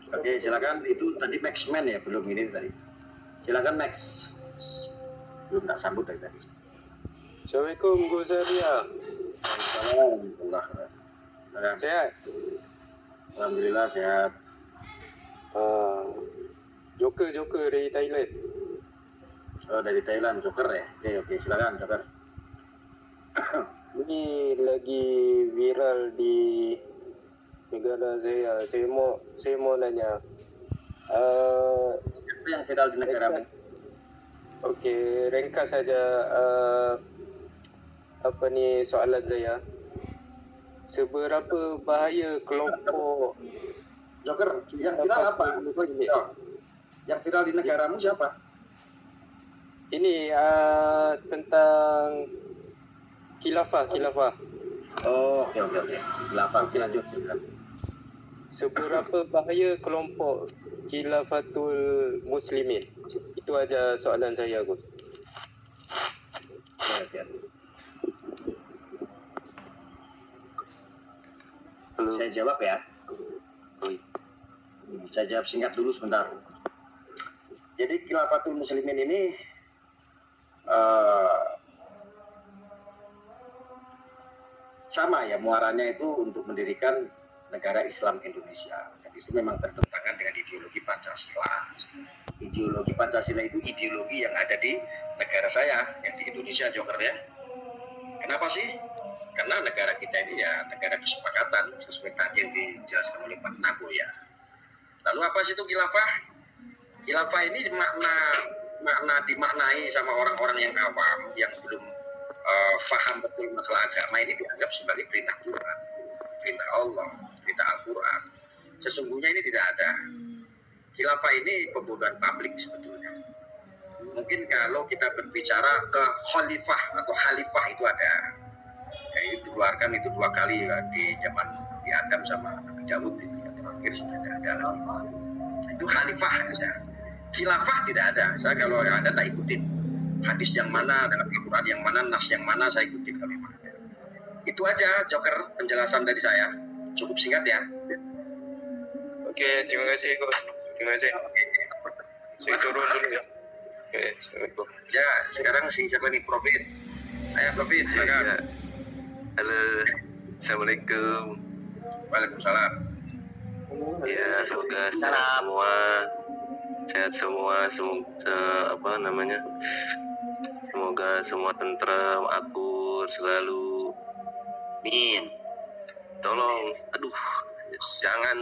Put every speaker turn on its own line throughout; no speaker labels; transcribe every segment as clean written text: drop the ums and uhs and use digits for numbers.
Oke, silakan. Itu tadi Maxman ya, belum ini tadi. Silakan Max. Belum tak sambut dari tadi.
Assalamualaikum Gus Arya.
Waalaikumsalam.
Sehat?
Alhamdulillah sehat.
Joker dari Thailand.
Oh, dari Thailand, Joker ya? Oke, silakan Joker.
Ini lagi viral di negara saya. Saya mau nanya.
Apa yang viral di negara?
Oke, ringkas saja soalan saya. Seberapa bahaya kelompok
Joker, yang viral apa? Yang viral di negaramu siapa?
Ini tentang khilafah.
Oh, oke. Khilafah, lanjut.
Seberapa bahaya kelompok Khilafatul Muslimin? Itu aja soalan saya, Gus.
Oke. Saya jawab ya. Saya jawab singkat dulu sebentar. Jadi Khilafatul Muslimin ini sama ya, muaranya itu untuk mendirikan negara Islam Indonesia. Dan itu memang bertentangan dengan ideologi Pancasila. Ideologi Pancasila itu ideologi yang ada di negara saya, yang di Indonesia, Joker ya. Kenapa sih? Karena negara kita ini ya negara kesepakatan sesuai tadi yang dijelaskan oleh Pak Nagoya. Lalu apa sih itu khilafah? Khilafah ini dimaknai sama orang-orang yang awam yang belum paham betul masalah agama, ini dianggap sebagai perintah Tuhan, perintah Allah, perintah Al-Quran. Sesungguhnya ini tidak ada. Khilafah ini pembodohan publik sebetulnya. Mungkin kalau kita berbicara ke khalifah atau khalifah itu ada. Ya, itu dikeluarkan itu 2 kali ya, di zaman Nabi Adam sama Nabi Daud itu yang terakhir sudah ada lagi. Itu khalifah ada. Khilafah tidak ada. Saya kalau ada tak ikutin. Hadis yang mana, dalam Al-Quran yang mana, nas yang mana, saya ikutin kalau yang mana. Itu aja, Joker, penjelasan dari saya. Cukup singkat ya.
Oke, terima kasih, Gus. Terima kasih. Saya turun dulu ya. Oke, Assalamualaikum.
Ya, sekarang sih siapa nih, Profit? Saya Profit, silakan.
Ya. Halo, Assalamualaikum.
Waalaikumsalam.
Ya, semoga sehat semua, semoga semua tentrem, akur selalu. Min, tolong, jangan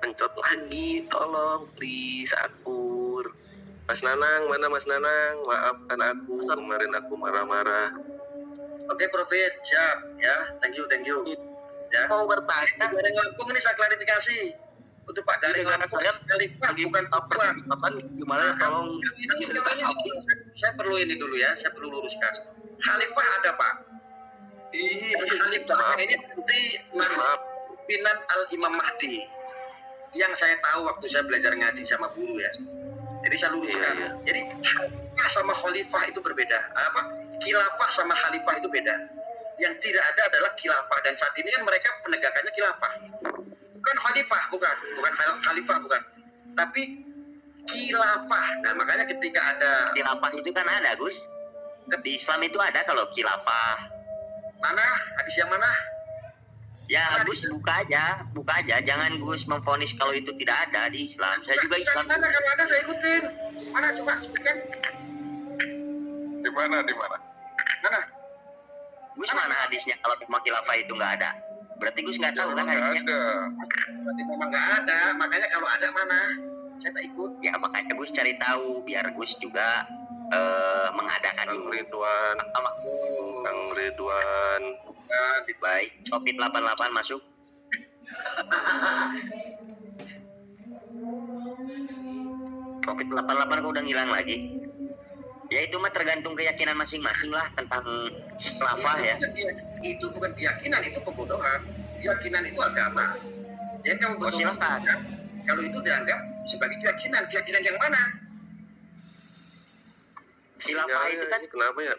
pencot lagi, tolong, please, akur. Mas Nanang, mana Mas Nanang? Maafkan aku, kemarin aku marah-marah.
Oke, Profit, siap ya. Thank you. Ya.
Mau bertanya?
Garing Lampung ini saya klarifikasi. Untuk Pak Garing Lampung, saya bukan Papua.
Gimana? Tolong.
Saya perlu ini dulu ya, saya perlu luruskan. Khalifah ada Pak. Khalifah ini nanti pimpinan Al-Imam Mahdi. Yang saya tahu waktu saya belajar ngaji sama guru ya. Jadi saya luruskan.
Iya.
Jadi khalifah sama khalifah itu berbeda. Khilafah sama khalifah itu beda. Yang tidak ada adalah khilafah, dan saat ini kan mereka penegakannya khilafah. Bukan khalifah, bukan khalifah, bukan. Tapi khilafah. Nah, makanya ketika ada
Khilafah itu kan ada, Gus. Di Islam itu ada kalau khilafah.
mana? Hadis yang mana?
Ya, Gus buka aja. Jangan Gus memvonis kalau itu tidak ada di Islam. Saya juga Islam.
Mana kalau ada saya ikutin. Mana coba sebutkan?
Di mana?
Mana?
Gus mana hadisnya kalau memang khilafah itu nggak ada? Berarti Gus nggak tahu kan hadisnya?
Ada.
Berarti memang nggak ada. Makanya kalau ada mana? Saya tak ikut.
Ya makanya Gus cari tahu biar Gus juga mengadakan
Kang
dulu.
Ridwan.
Baik, Topik 88 masuk. Topik 88 kok udah ngilang lagi? Ya itu mah tergantung keyakinan masing-masing lah tentang khilafah ya.
Itu bukan keyakinan, itu pembodohan. Keyakinan itu agama. Jadi kamu betul
silakan.
Kalau itu dianggap sebagai keyakinan yang mana?
Khilafah itu kan
Kenapa ya?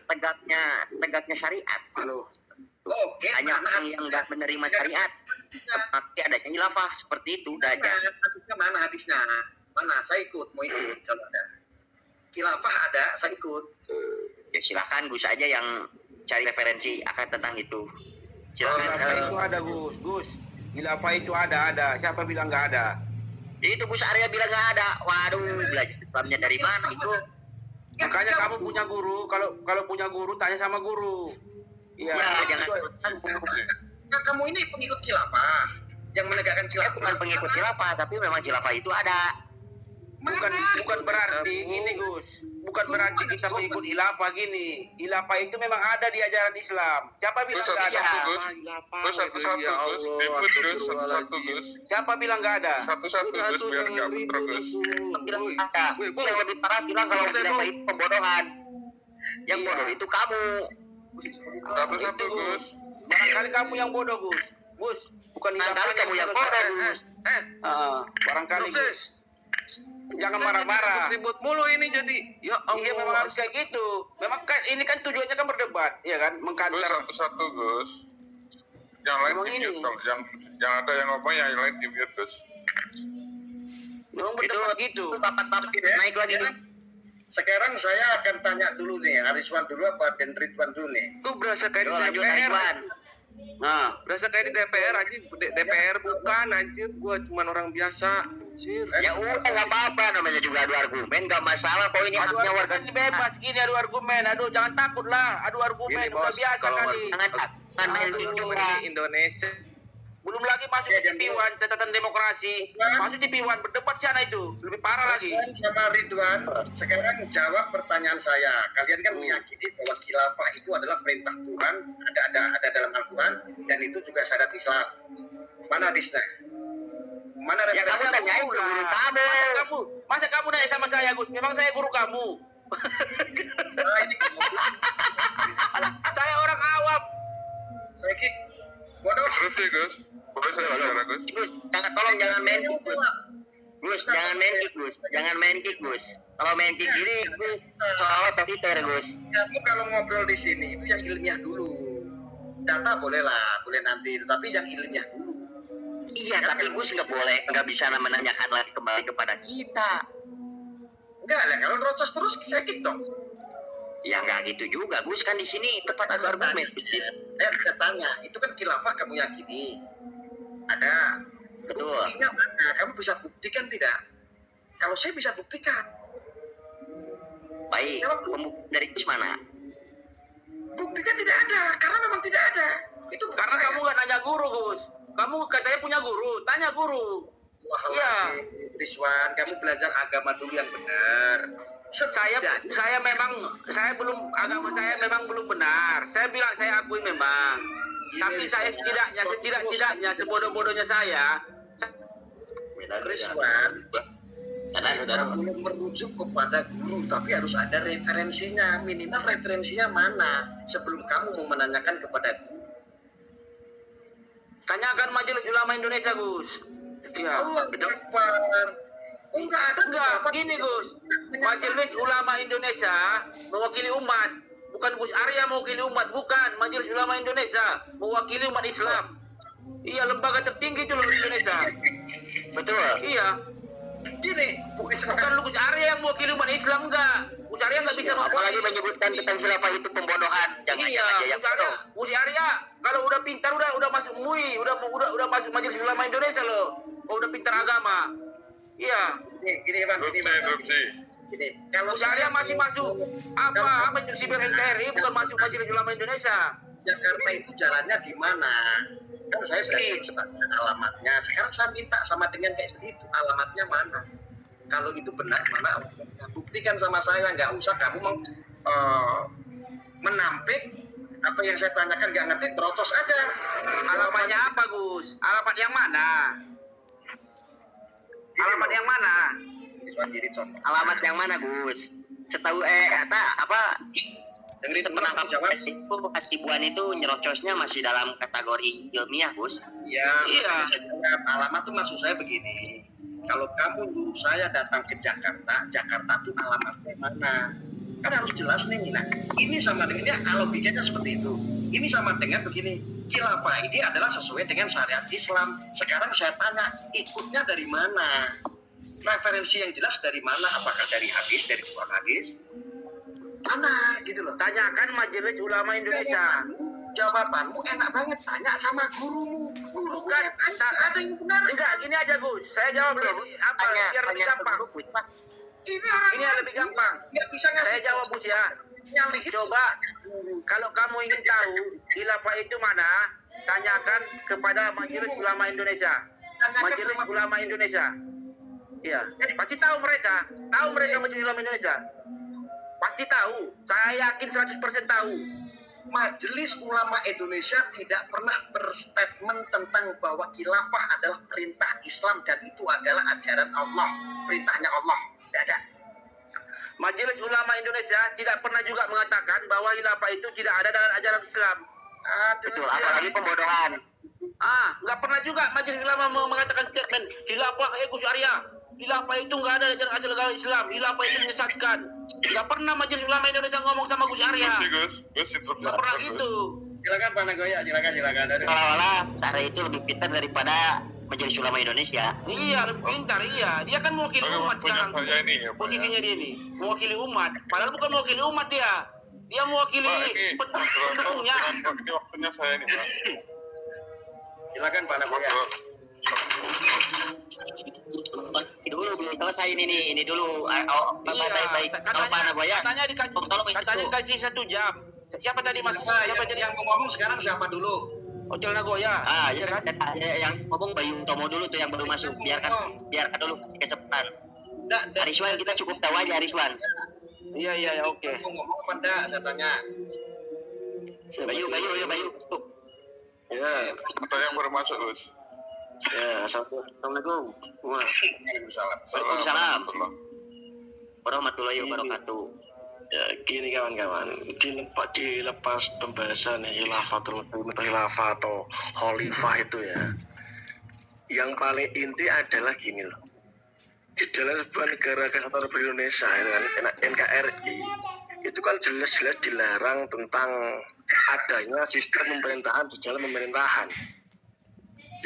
tegaknya syariat.
Oke.
Hanya orang yang nggak menerima syariat. pasti ada khilafah seperti itu udah aja.
Hadisnya mana hadisnya? Mana? Saya ikut, mau ikut kalau ada. Khilafah ada, saya ikut.
Ya silakan Gus aja yang cari referensi akan tentang itu. Silakan.
Khilafah itu ada Gus. Khilafah itu ada. Siapa bilang nggak ada?
Itu Gus Arya bilang nggak ada. Waduh, belajar Islamnya dari mana itu?
Makanya kamu punya guru, kalau punya guru tanya sama guru. Iya.
Ya, jangan.
Nah, kamu ini pengikut khilafah yang menegakkan
Saya
khilafah.
bukan pengikut khilafah, tapi memang khilafah itu ada.
Bukan berarti gini Gus. Bukan berarti kita mengikut khilafah gini. Khilafah itu memang ada di ajaran Islam. Siapa bilang nggak ada?
Gus, satu-satu Gus. Input Gus, satu-satu Gus.
Siapa bilang nggak ada?
Satu-satu Gus, biar nggak putar Gus.
Bilang ada. Yang lebih parah bilang kalau khilafah itu pembodohan. Yang bodoh itu kamu.
Satu-satu Gus.
Barangkali kamu yang bodoh Gus. Gus, bukan
Barangkali kamu yang bodoh, Gus.
Barangkali Gus. Jangan marah-marah.
Ribut mulu ini jadi. Ya Allah.
Iya memang harus kayak gitu. Memang kan ini kan tujuannya kan berdebat, ya kan?
Gus,
Mengkantar.
satu-satu Gus. Yang lain
Memang
di mute.
ini.
Kalau yang ada yang ngomong, yang lain di mute Gus.
Memang berdebat gitu.
Itu bapak-bapak naik lagi nih.
Sekarang saya akan tanya dulu nih, Ariswan dulu apa Den Ridwan dulu nih?
Tuh berasa kayak di
Lanjut
DPR.
Ridwan.
Nah,
Berasa kayak di DPR aja. DPR bukan anjir. Gua cuman orang biasa. Anjir.
Ya udah nggak apa-apa, namanya juga adu argumen, nggak masalah. Kok ini
adu
haknya warga
argumen bebas gini, adu argumen. Aduh, jangan takut lah. Adu argumen
Gini,
udah
Bos,
biasa
kalau
kali.
Jangan main gitu
Ini Indonesia.
Belum lagi masuk ke TV1 catatan demokrasi. Masuk TV1 berdebat sana itu. Lebih parah lagi.
Ariswan sama Ridwan, sekarang jawab pertanyaan saya. Kalian kan meyakini bahwa khilafah itu adalah perintah Tuhan, ada dalam Al-Quran, dan itu juga syariat Islam. Mana hadisnya? Mana
Ya kamu
referensinya?
tanyain ke guru kamu.
Masa kamu nanya sama saya, Gus? Memang saya guru kamu.
Nah, ini
Saya orang awam.
saya kik bodoh.
Terus sih Gus. Boleh saya bicara Gus?
Gus, jangan main kick, Gus. Gus, jangan main kick, Gus. Jangan main kick, Gus. Kalau main kick gini, Gus, soal Twitter, Gus.
Kamu kalau ngobrol di sini itu yang ilmiah dulu. Data boleh lah, boleh nanti, tetapi yang ilmiah dulu.
Iya, tapi Gus nggak bisa menanyakan lagi kembali kepada kita.
Enggak lah, kalau rocos terus saya kick dong.
Ya nggak gitu juga, Gus. Kan di sini tepat adu argumen.
Saya tanya, itu kan khilafah kamu yakini? Ada.
Betul.
Buktinya mana? Kamu bisa buktikan tidak? Kalau saya bisa buktikan.
Baik, pembuktian dari Gus mana?
Buktinya tidak ada, karena memang tidak ada. Itu bukan
Karena
saya.
kamu nggak nanya guru, Gus. Kamu katanya punya guru. Tanya guru.
Wah,
Iya.
Rizwan, kamu belajar agama dulu yang benar.
Saya belum agama saya memang belum benar. Saya bilang saya akui memang. Tapi saya setidaknya sebodoh-bodohnya saya
Rizwan,
Karena
belum merujuk kepada guru, tapi harus ada referensinya. Minimal referensinya mana sebelum kamu mau menanyakan kepada guru.
tanyakan Majelis Ulama Indonesia, Gus. Iya.
Allah Akbar. Enggak ada.
Enggak, gini Gus. Majelis Ulama Indonesia mewakili umat. Bukan Gus Arya mewakili umat, bukan. Majelis Ulama Indonesia mewakili umat Islam. Iya, lembaga tertinggi itu loh di Indonesia.
betul.
Iya.
Gini,
Bukan lu Gus Arya yang mewakili umat Islam, enggak. Gus Arya enggak bisa
Apalagi menyebutkan tentang khilafah itu pembodohan. Jangan
Iya,
yang
Gus Arya,
bodoh.
Gus Arya kalau udah pintar udah masuk MUI, udah masuk Majelis Ulama Indonesia loh. Kalau udah pintar agama. Iya.
gini Bang,
Erupsi.
Gini, kalau
Gus Arya masih masuk apa itu siber NKRI bukan masuk Majelis Ulama Indonesia.
Jakarta itu jalannya di mana? Kan saya sebagai alamatnya. Sekarang saya minta sama dengan kayak begitu, alamatnya mana? Kalau itu benar mana? Buktikan sama saya, nggak usah kamu menampik apa yang saya tanyakan nggak ngerti, terocos aja.
Alamatnya apa, Gus? Alamat yang mana? Alamat yang mana?
Jadi contoh.
Alamat yang mana, Gus? Setahu sepenangkap itu Hasibuan itu nyerocosnya masih dalam kategori ilmiah, Gus.
Iya.
Iya.
Alamat tuh maksud saya begini. Kalau kamu nyuruh saya datang ke Jakarta, Jakarta tuh alamatnya mana? Kan harus jelas nih. Nah, ini sama dengan ya, kalau bikinnya seperti itu. Ini sama dengan begini. khilafah ini adalah sesuai dengan syariat Islam. Sekarang saya tanya, ikutnya dari mana? Referensi yang jelas dari mana? Apakah dari hadis, dari Quran hadis? Mana gitu loh.
Tanyakan Majelis Ulama Indonesia.
Jawabanmu enak banget, tanya sama gurumu. Guru
Bukan,
ada yang benar.
enggak, gini aja Gus. Saya jawab dulu. Apa? Biar lebih gampang.
Ini orang
Ini yang lebih gampang.
nggak bisa ngasih.
Saya jawab Gus ya. Coba, kalau kamu ingin tahu khilafah itu mana, tanyakan kepada Majelis Ulama Indonesia. Majelis Ulama Indonesia. Iya, pasti tahu mereka. Tahu mereka Majelis Ulama Indonesia. Pasti tahu. Saya yakin 100% tahu.
Majelis Ulama Indonesia tidak pernah berstatement tentang bahwa khilafah adalah perintah Islam dan itu adalah ajaran Allah, perintahnya Allah. Tidak ada.
Majelis Ulama Indonesia tidak pernah juga mengatakan bahwa khilafah itu tidak ada dalam ajaran Islam.
Betul, apalagi pembodohan.
Nggak pernah juga Majelis Ulama mengatakan statement khilafah syariah. Khilafah itu nggak ada dalam ajaran Islam. Khilafah itu menyesatkan. Nggak pernah Majelis Ulama Indonesia ngomong sama Gus Arya.
Gus itu
Nggak pernah gitu.
Silakan Pak Nagoya, silakan.
Seolah-olah Syariah itu lebih pintar daripada Majelis Ulama Indonesia.
Iya, lebih pintar, iya. Dia kan mewakili umat sekarang. Posisinya dia nih, mewakili umat. Padahal bukan mewakili umat dia. Dia mewakili pendukungnya.
Ini waktunya saya nih, Pak.
Silakan Pak Nagoya.
Dulu belum selesai ini dulu. Baik. Kalau Pak Nagoya,
Katanya dikasih 1 jam. Siapa tadi Mas? Siapa tadi
yang mau ngomong sekarang siapa dulu?
Hotel Nagoya.
ya kan, dan ada yang ngomong Bayu Tomo dulu tuh yang baru masuk. Biarkan dulu kesempatan. Ariswan kita cukup tahu aja Ariswan.
Iya, oke.
Mau ngomong apa enggak? Saya tanya.
Bayu.
Ya, ada yang baru masuk, Gus.
Ya, assalamualaikum.
Waalaikumsalam.
Warahmatullahi wabarakatuh.
Ya, gini kawan-kawan, dilepas pembahasan khilafatul khilafah atau khalifah itu ya, yang paling inti adalah gini loh, di dalam sebuah negara kesatuan Republik Indonesia NKRI itu kan jelas-jelas dilarang tentang adanya sistem pemerintahan di dalam pemerintahan,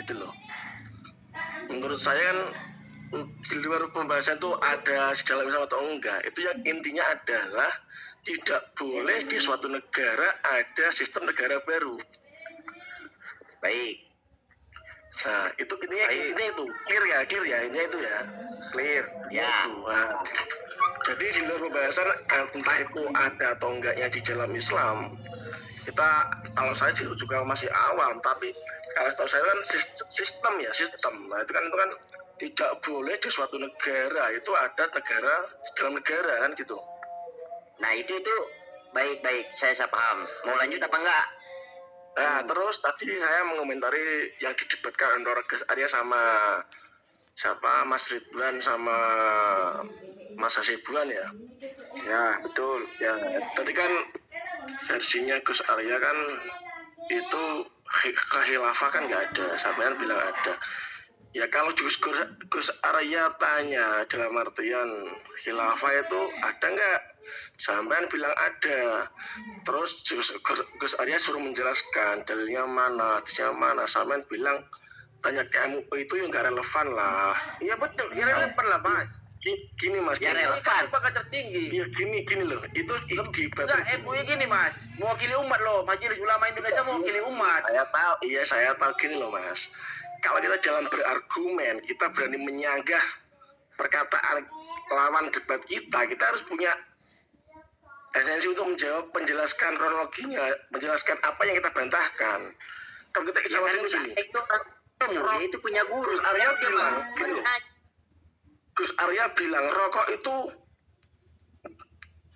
gitu loh. Menurut saya kan di luar pembahasan itu ada di dalam Islam atau enggak, itu yang intinya adalah tidak boleh di suatu negara ada sistem negara baru.
Baik.
Nah, itu intinya itu clear ya, intinya itu ya clear.
Ya.
Nah, jadi di luar pembahasan entah itu ada atau enggaknya di dalam Islam, kita kalau saya juga masih awam, tapi kalau tahu saya kan sistem. Nah itu kan tidak boleh di suatu negara itu ada negara dalam negara kan gitu.
Nah itu baik saya paham. Mau lanjut apa enggak?
Nah terus tadi saya mengomentari yang didebatkan antara Gus Arya sama siapa Mas Ridwan sama Mas Hasibuan ya. Ya betul. Ya tadi kan versinya Gus Arya kan itu khilafah kan nggak ada, sampean bilang ada. Ya kalau Gus Arya tanya dalam artian khilafah itu ada nggak? Sampean bilang ada. Terus Gus Arya suruh menjelaskan dalilnya mana, hadisnya mana. Sampean bilang tanya ke MUI itu yang nggak relevan lah.
Iya betul, ya relevan lah Mas.
Gini Mas,
ya relevan.
Lembaga tertinggi.
Ya gini loh, itu di
MUI gini Mas, mewakili umat loh. Majelis Ulama Indonesia mewakili umat.
Saya tahu gini loh Mas. Kalau kita jalan berargumen, kita berani menyanggah perkataan lawan debat kita harus punya esensi untuk menjelaskan kronologinya, menjelaskan apa yang kita bantahkan. Kalau kita istilahnya begini,
itu punya guru.
Gus Arya bilang rokok itu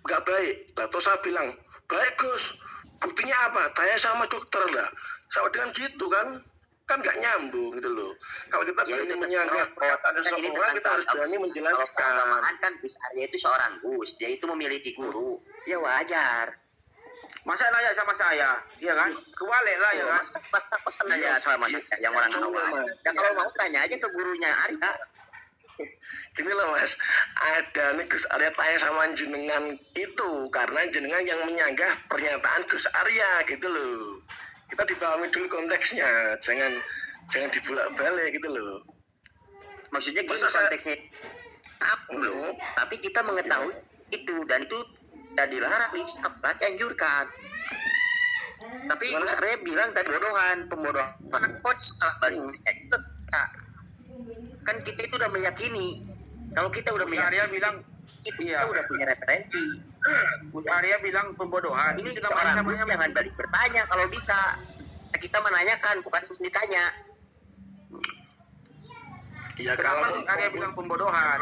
nggak baik. Lah terus saya bilang baik Gus. Buktinya apa? Tanya sama dokter lah. Sama dengan gitu kan nggak nyambung gitu loh. Kalau kita berani menyanggah perkataan seseorang, kita harus berani menjelaskan.
Kan Gus Arya itu seorang Gus, dia itu memiliki guru, ya wajar.
Masa nanya sama saya, iya kan? Kebalik lah ya kan?
Masa nanya sama saya yang orang awam. Dan kalau mau tanya aja ke gurunya Arya.
Gini loh Mas, ada nih Gus Arya tanya sama jenengan itu karena jenengan yang menyanggah pernyataan Gus Arya gitu loh. kita dipahami dulu konteksnya, jangan dibolak-balik gitu loh.
Maksudnya gini,
Masa saya-
konteksnya apa loh? Tapi kita mengetahui itu, dan itu sudah dilarang, Islam sangat anjurkan. Tapi Gus Arya bilang tadi pembodohan. Kok salah baru kan kita itu udah meyakini. Kalau kita udah
Gus Arya
meyakini,
bilang,
kita
iya.
udah punya referensi.
Gus Arya bilang pembodohan.
Ini
Ini
seorang Gus
namanya
jangan balik bertanya kalau bisa. Kita menanyakan, bukan Gus ditanya.
Ya
Kenapa
kalau
Gus Arya bilang pembodohan?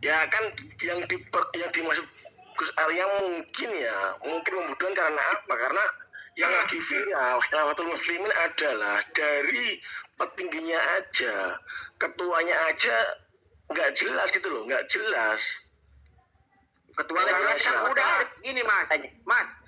ya kan yang dimaksud Gus Arya mungkin membutuhkan karena apa? Karena yang lagi viral Khilafatul Muslimin adalah dari petingginya aja, ketuanya aja nggak jelas gitu loh, nggak jelas.
Ketua nggak jelas kan
Sekarang
udah.
Gini Mas,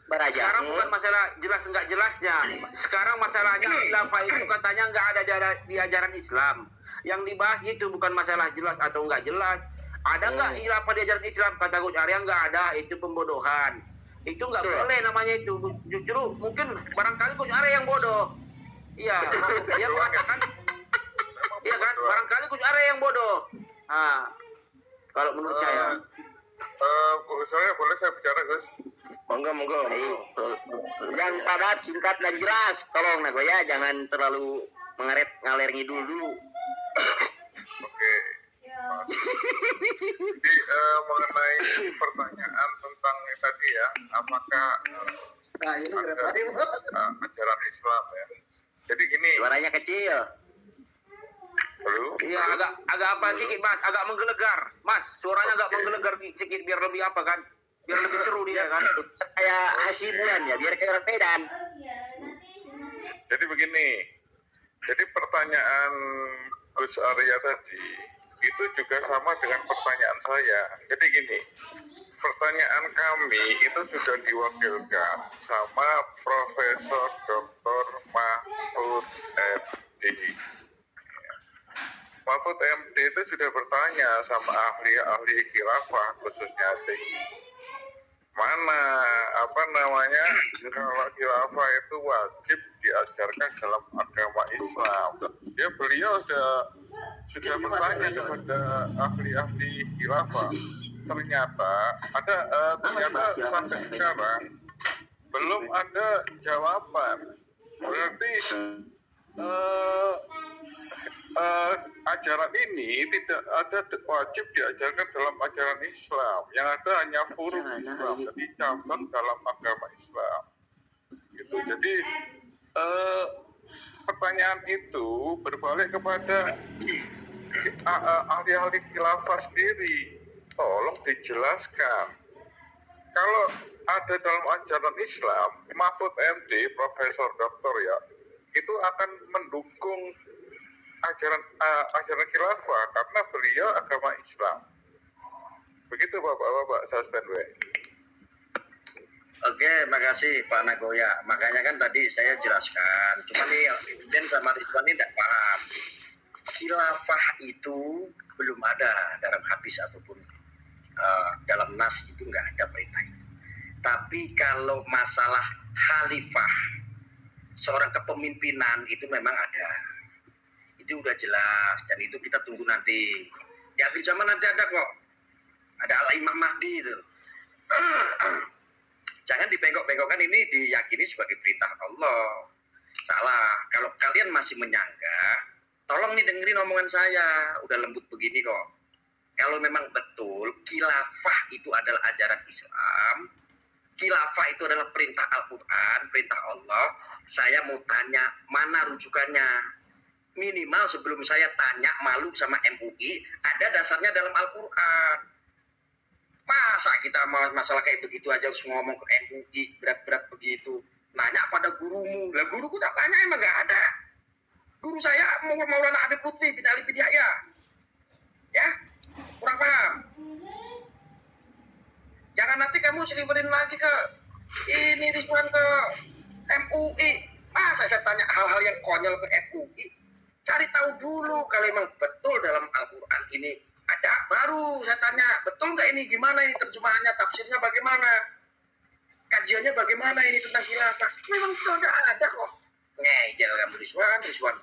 Beraja.
sekarang bukan masalah jelas nggak jelasnya. Sekarang masalahnya khilafah itu katanya nggak ada di ajaran Islam. Yang dibahas itu bukan masalah jelas atau nggak jelas. Ada nggak khilafah di ajaran Islam? Kata Gus Arya nggak ada, itu pembodohan. Itu nggak boleh namanya itu. Justru mungkin barangkali Gus Arya yang bodoh. Iya, dia mengatakan, iya kan? Barangkali Gus Arya yang bodoh. Nah, kalau menurut saya.
Saya boleh saya bicara, Gus?
Monggo.
Yang padat, singkat dan jelas. Tolong Nagoya jangan terlalu ngaler ngidul dulu.
Oke. Jadi mengenai pertanyaan tentang tadi ya, apakah ada ajaran Islam ya? Jadi gini,
Suaranya kecil.
Halo?
Iya, agak apa sedikit Mas, agak menggelegar. Mas, suaranya agak menggelegar sedikit biar lebih apa kan? Biar lebih seru dia kan.
Kayak Hasibuan ya, biar kayak orang Medan.
Jadi begini, jadi pertanyaan Gus Arya tadi itu juga sama dengan pertanyaan saya. Jadi gini, pertanyaan kami itu sudah diwakilkan sama Profesor Dr. Mahfud MD. Mahfud MD itu sudah bertanya sama ahli-ahli khilafah khususnya TI. Mana kalau khilafah itu wajib diajarkan dalam agama Islam. Beliau sudah bertanya kepada ahli-ahli khilafah. Ternyata sampai sekarang belum ada jawaban. Berarti ajaran ini tidak ada wajib diajarkan dalam ajaran Islam. Yang ada hanya furu Islam, jadi cabang dalam agama Islam. Gitu. Jadi pertanyaan itu berbalik kepada ahli-ahli khilafah sendiri. Tolong dijelaskan. Kalau ada dalam ajaran Islam, Mahfud MD, Profesor Doktor ya, itu akan mendukung ajaran khilafah karena beliau agama Islam. Begitu Bapak-bapak, saya standby.
Oke, makasih Pak Nagoya. Makanya kan tadi saya jelaskan. Cuma nih, Dan sama Ridwan ini tidak paham. Khilafah itu belum ada dalam hadis ataupun dalam nas itu nggak ada perintah itu. Tapi kalau masalah khalifah, seorang kepemimpinan itu memang ada. Itu udah jelas dan itu kita tunggu nanti. Di akhir zaman nanti ada kok. Ada Al-Imam Mahdi itu. Jangan dibengkok-bengkokkan, ini diyakini sebagai perintah Allah. Salah. Kalau kalian masih menyanggah, tolong nih dengerin omongan saya. Udah lembut begini kok. Kalau memang betul khilafah itu adalah ajaran Islam, khilafah itu adalah perintah Al-Quran, perintah Allah, saya mau tanya mana rujukannya. Minimal sebelum saya tanya malu sama MUI, ada dasarnya dalam Al-Quran. Masa kita masalah kayak begitu aja harus ngomong ke MUI, berat-berat begitu. Nanya pada gurumu. Lah guruku tak tanya, emang gak ada. Guru saya Maulana Habib Lutfi bin Ali bin Yahya. Ya, kurang paham. Jangan nanti kamu seliwerin lagi ke ini Rizwan ke MUI. Masa saya tanya hal-hal yang konyol ke MUI? Cari tahu dulu kalau memang betul dalam Al-Quran ini ada, baru saya tanya betul nggak ini, gimana ini terjemahannya, tafsirnya bagaimana. kajiannya bagaimana ini tentang khilafah? Memang itu nggak ada kok. Ngejel kamu Rizwan.